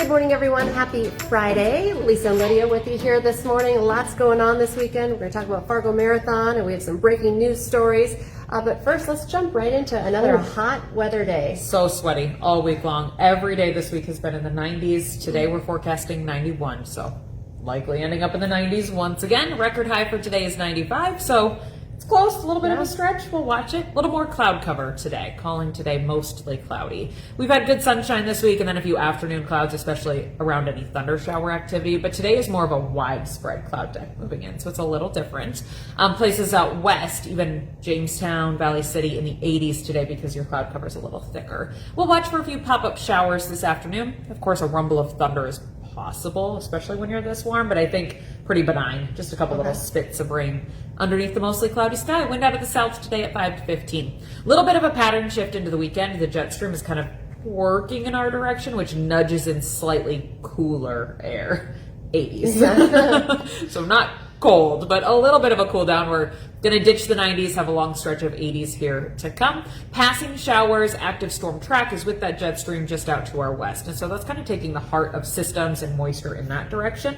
Good morning, everyone. Happy Friday. Lisa and Lydia with you here this morning. Lots going on this weekend. We're going to talk about Fargo Marathon, and we have some breaking news stories. But first, let's jump right into another hot weather day. So sweaty all week long. Every day this week has been in the 90s. Today we're forecasting 91, so likely ending up in the 90s once again. Record high for today is 95, so it's close, a little bit of a stretch. We'll watch it. A little more cloud cover today, calling today mostly cloudy. We've had good sunshine this week and then a few afternoon clouds, especially around any thunder shower activity. But today is more of a widespread cloud day moving in, so it's a little different. Places out west, even Jamestown, Valley City in the 80s today because your cloud cover is a little thicker. We'll watch for a few pop-up showers this afternoon. Of course, a rumble of thunder is possible, especially when you're this warm, but I think pretty benign. Just a couple little spits of rain underneath the mostly cloudy sky. Wind out of the south today at 5 to 15. A little bit of a pattern shift into the weekend. The jet stream is kind of working in our direction, which nudges in slightly cooler air. 80s. So not cold, but a little bit of a cool down. We're going to ditch the 90s, have a long stretch of 80s here to come. Passing showers, active storm track is with that jet stream just out to our west. And so that's kind of taking the heart of systems and moisture in that direction.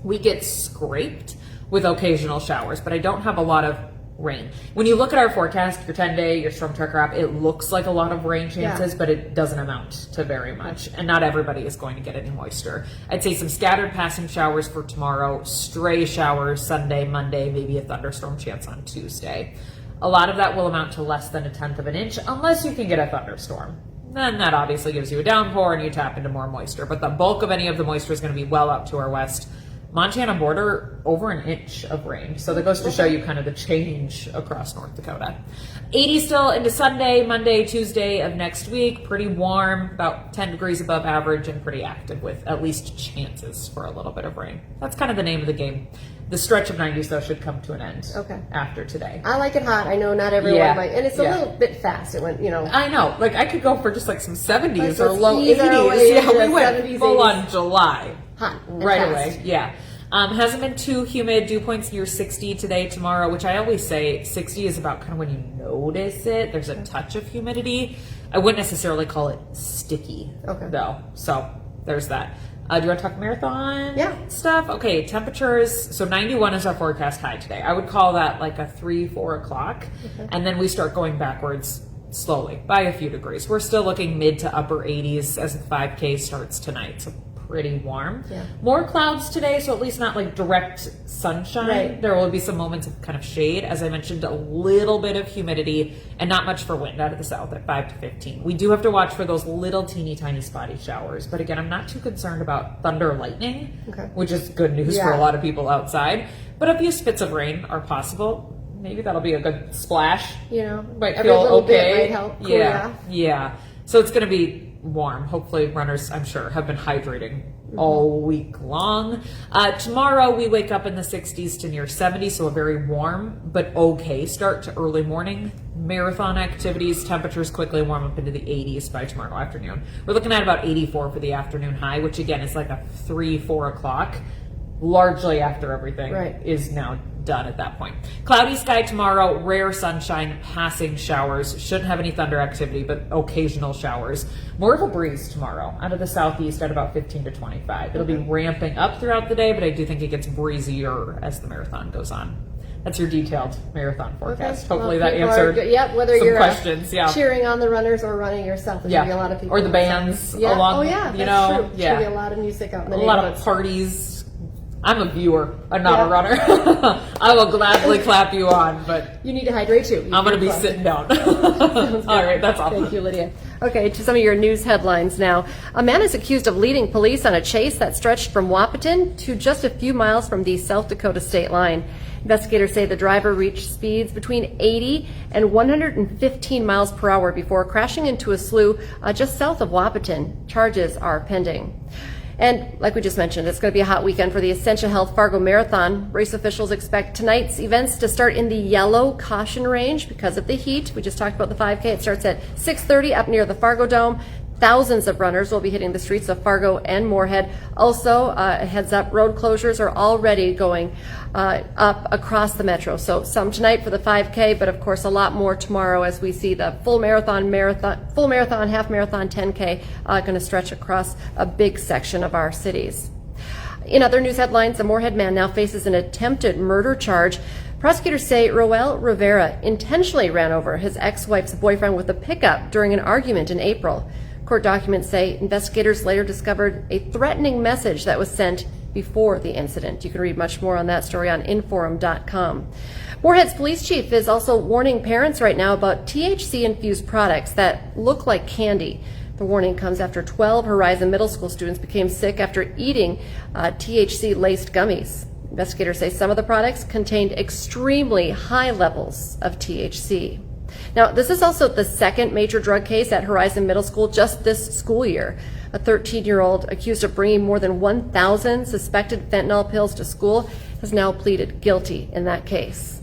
We get scraped with occasional showers, but I don't have a lot of rain. When you look at our forecast, your 10-day, your storm tracker app, it looks like a lot of rain chances, but it doesn't amount to very much. And not everybody is going to get any moisture. I'd say some scattered passing showers for tomorrow, stray showers Sunday, Monday, maybe a thunderstorm chance on Tuesday. A lot of that will amount to less than 1/10 of an inch, unless you can get a thunderstorm. Then that obviously gives you a downpour and you tap into more moisture. But the bulk of any of the moisture is going to be well out to our west. Montana border, over an inch of rain. So that goes to show you kind of the change across North Dakota. 80 still into Sunday, Monday, Tuesday of next week. Pretty warm, about 10 degrees above average, and pretty active with at least chances for a little bit of rain. That's kind of the name of the game. The stretch of 90s, though, should come to an end after today. I like it hot. I know not everyone might. And it's a little bit fast. It went, I know. Like, I could go for just like some 70s or low 80s. We went 70s, full 80s. on July. Hot. Right away. Yeah. Hasn't been too humid. Dew points near 60 today, tomorrow, which I always say 60 is about kind of when you notice it. There's a touch of humidity. I wouldn't necessarily call it sticky, though. So there's that. Do you want to talk marathon stuff? Okay, temperatures. So 91 is our forecast high today. I would call that like a 3-4 o'clock. And then we start going backwards slowly by a few degrees. We're still looking mid to upper 80s as the 5K starts tonight. So pretty warm. More clouds today, so at least not like direct sunshine. There will be some moments of kind of shade. As I mentioned, a little bit of humidity and not much for wind out of the south at 5 to 15. We do have to watch for those little teeny tiny spotty showers. But again, I'm not too concerned about thunder lightning, which is good news for a lot of people outside. But a few spits of rain are possible. Maybe that'll be a good splash. Might feel okay. Might help. Cool, yeah. So it's going to be warm. Hopefully runners, I'm sure, have been hydrating all week long. Tomorrow we wake up in the 60s to near 70, so a very warm but okay start to early morning marathon activities. Temperatures quickly warm up into the 80s by tomorrow afternoon. We're looking at about 84 for the afternoon high, which again is like a 3-4 o'clock, largely after everything is now done at that point. Cloudy sky tomorrow, rare sunshine, passing showers. Shouldn't have any thunder activity, but occasional showers. More of a breeze tomorrow out of the southeast at about 15 to 25. It'll be ramping up throughout the day, but I do think it gets breezier as the marathon goes on. That's your detailed marathon forecast. Hopefully that answered whether some you're questions. Cheering on the runners or running yourself. There's going to be a lot of people. Or the bands along. That's true. There's going to be a lot of music out in the A lot of parties. I'm a viewer, I'm not a runner. I will gladly clap you on, but you need to hydrate too. I'm going to be sitting down. All right, that's all. Thank you, Lydia. Okay, to some of your news headlines now. A man is accused of leading police on a chase that stretched from Wahpeton to just a few miles from the South Dakota state line. Investigators say the driver reached speeds between 80 and 115 miles per hour before crashing into a slough just south of Wahpeton. Charges are pending. And like we just mentioned, it's going to be a hot weekend for the Essentia Health Fargo Marathon. Race officials expect tonight's events to start in the yellow caution range because of the heat. We just talked about the 5K. It starts at 6:30 up near the Fargo Dome. Thousands of runners will be hitting the streets of Fargo and Moorhead. Also, a heads up, road closures are already going up across the metro. So some tonight for the 5K, but of course a lot more tomorrow as we see the full marathon, half marathon, 10K going to stretch across a big section of our cities. In other news headlines, a Moorhead man now faces an attempted murder charge. Prosecutors say Roel Rivera intentionally ran over his ex-wife's boyfriend with a pickup during an argument in April. Court documents say investigators later discovered a threatening message that was sent before the incident. You can read much more on that story on inforum.com. Moorhead's police chief is also warning parents right now about THC-infused products that look like candy. The warning comes after 12 Horizon Middle School students became sick after eating THC-laced gummies. Investigators say some of the products contained extremely high levels of THC. Now, this is also the second major drug case at Horizon Middle School just this school year. A 13-year-old accused of bringing more than 1,000 suspected fentanyl pills to school has now pleaded guilty in that case.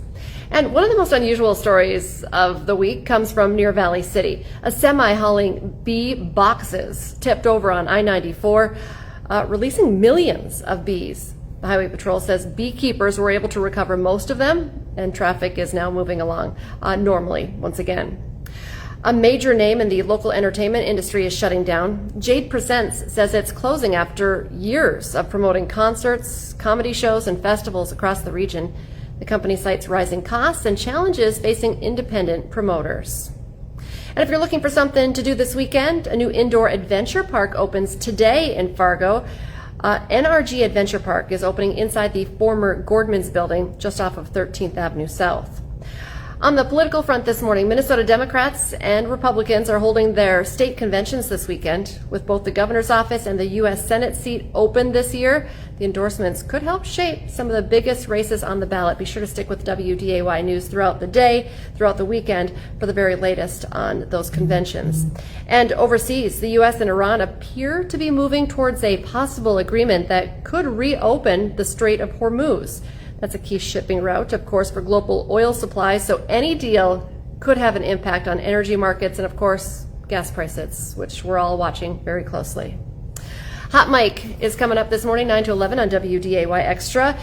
And one of the most unusual stories of the week comes from near Valley City. A semi hauling bee boxes tipped over on I-94, releasing millions of bees. The Highway Patrol says beekeepers were able to recover most of them, and traffic is now moving along normally once again. A major name in the local entertainment industry is shutting down. Jade Presents says it's closing after years of promoting concerts, comedy shows, and festivals across the region. The company cites rising costs and challenges facing independent promoters. And if you're looking for something to do this weekend, a new indoor adventure park opens today in Fargo. NRG Adventure Park is opening inside the former Gordman's building just off of 13th Avenue South. On the political front this morning, Minnesota Democrats and Republicans are holding their state conventions this weekend. With both the governor's office and the U.S. Senate seat open this year, the endorsements could help shape some of the biggest races on the ballot. Be sure to stick with WDAY News throughout the day, throughout the weekend, for the very latest on those conventions. And overseas, the U.S. and Iran appear to be moving towards a possible agreement that could reopen the Strait of Hormuz. That's a key shipping route, of course, for global oil supplies, so any deal could have an impact on energy markets and, of course, gas prices, which we're all watching very closely. Hot Mike is coming up this morning, 9 to 11 on WDAY Extra.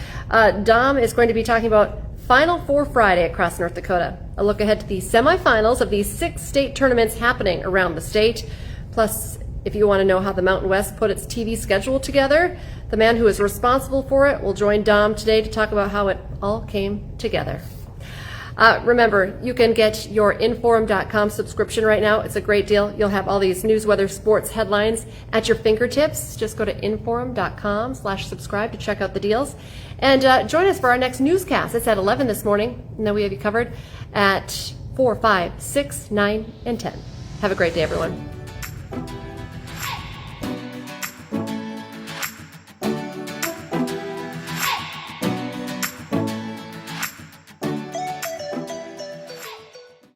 Dom is going to be talking about Final Four Friday across North Dakota. A look ahead to the semifinals of these 6 state tournaments happening around the state. Plus, if you want to know how the Mountain West put its TV schedule together, the man who is responsible for it will join Dom today to talk about how it all came together. Remember, you can get your inforum.com subscription right now. It's a great deal. You'll have all these news, weather, sports headlines at your fingertips. Just go to inforum.com/subscribe to check out the deals. And join us for our next newscast. It's at 11 this morning. And then we have you covered at 4, 5, 6, 9, and 10. Have a great day, everyone.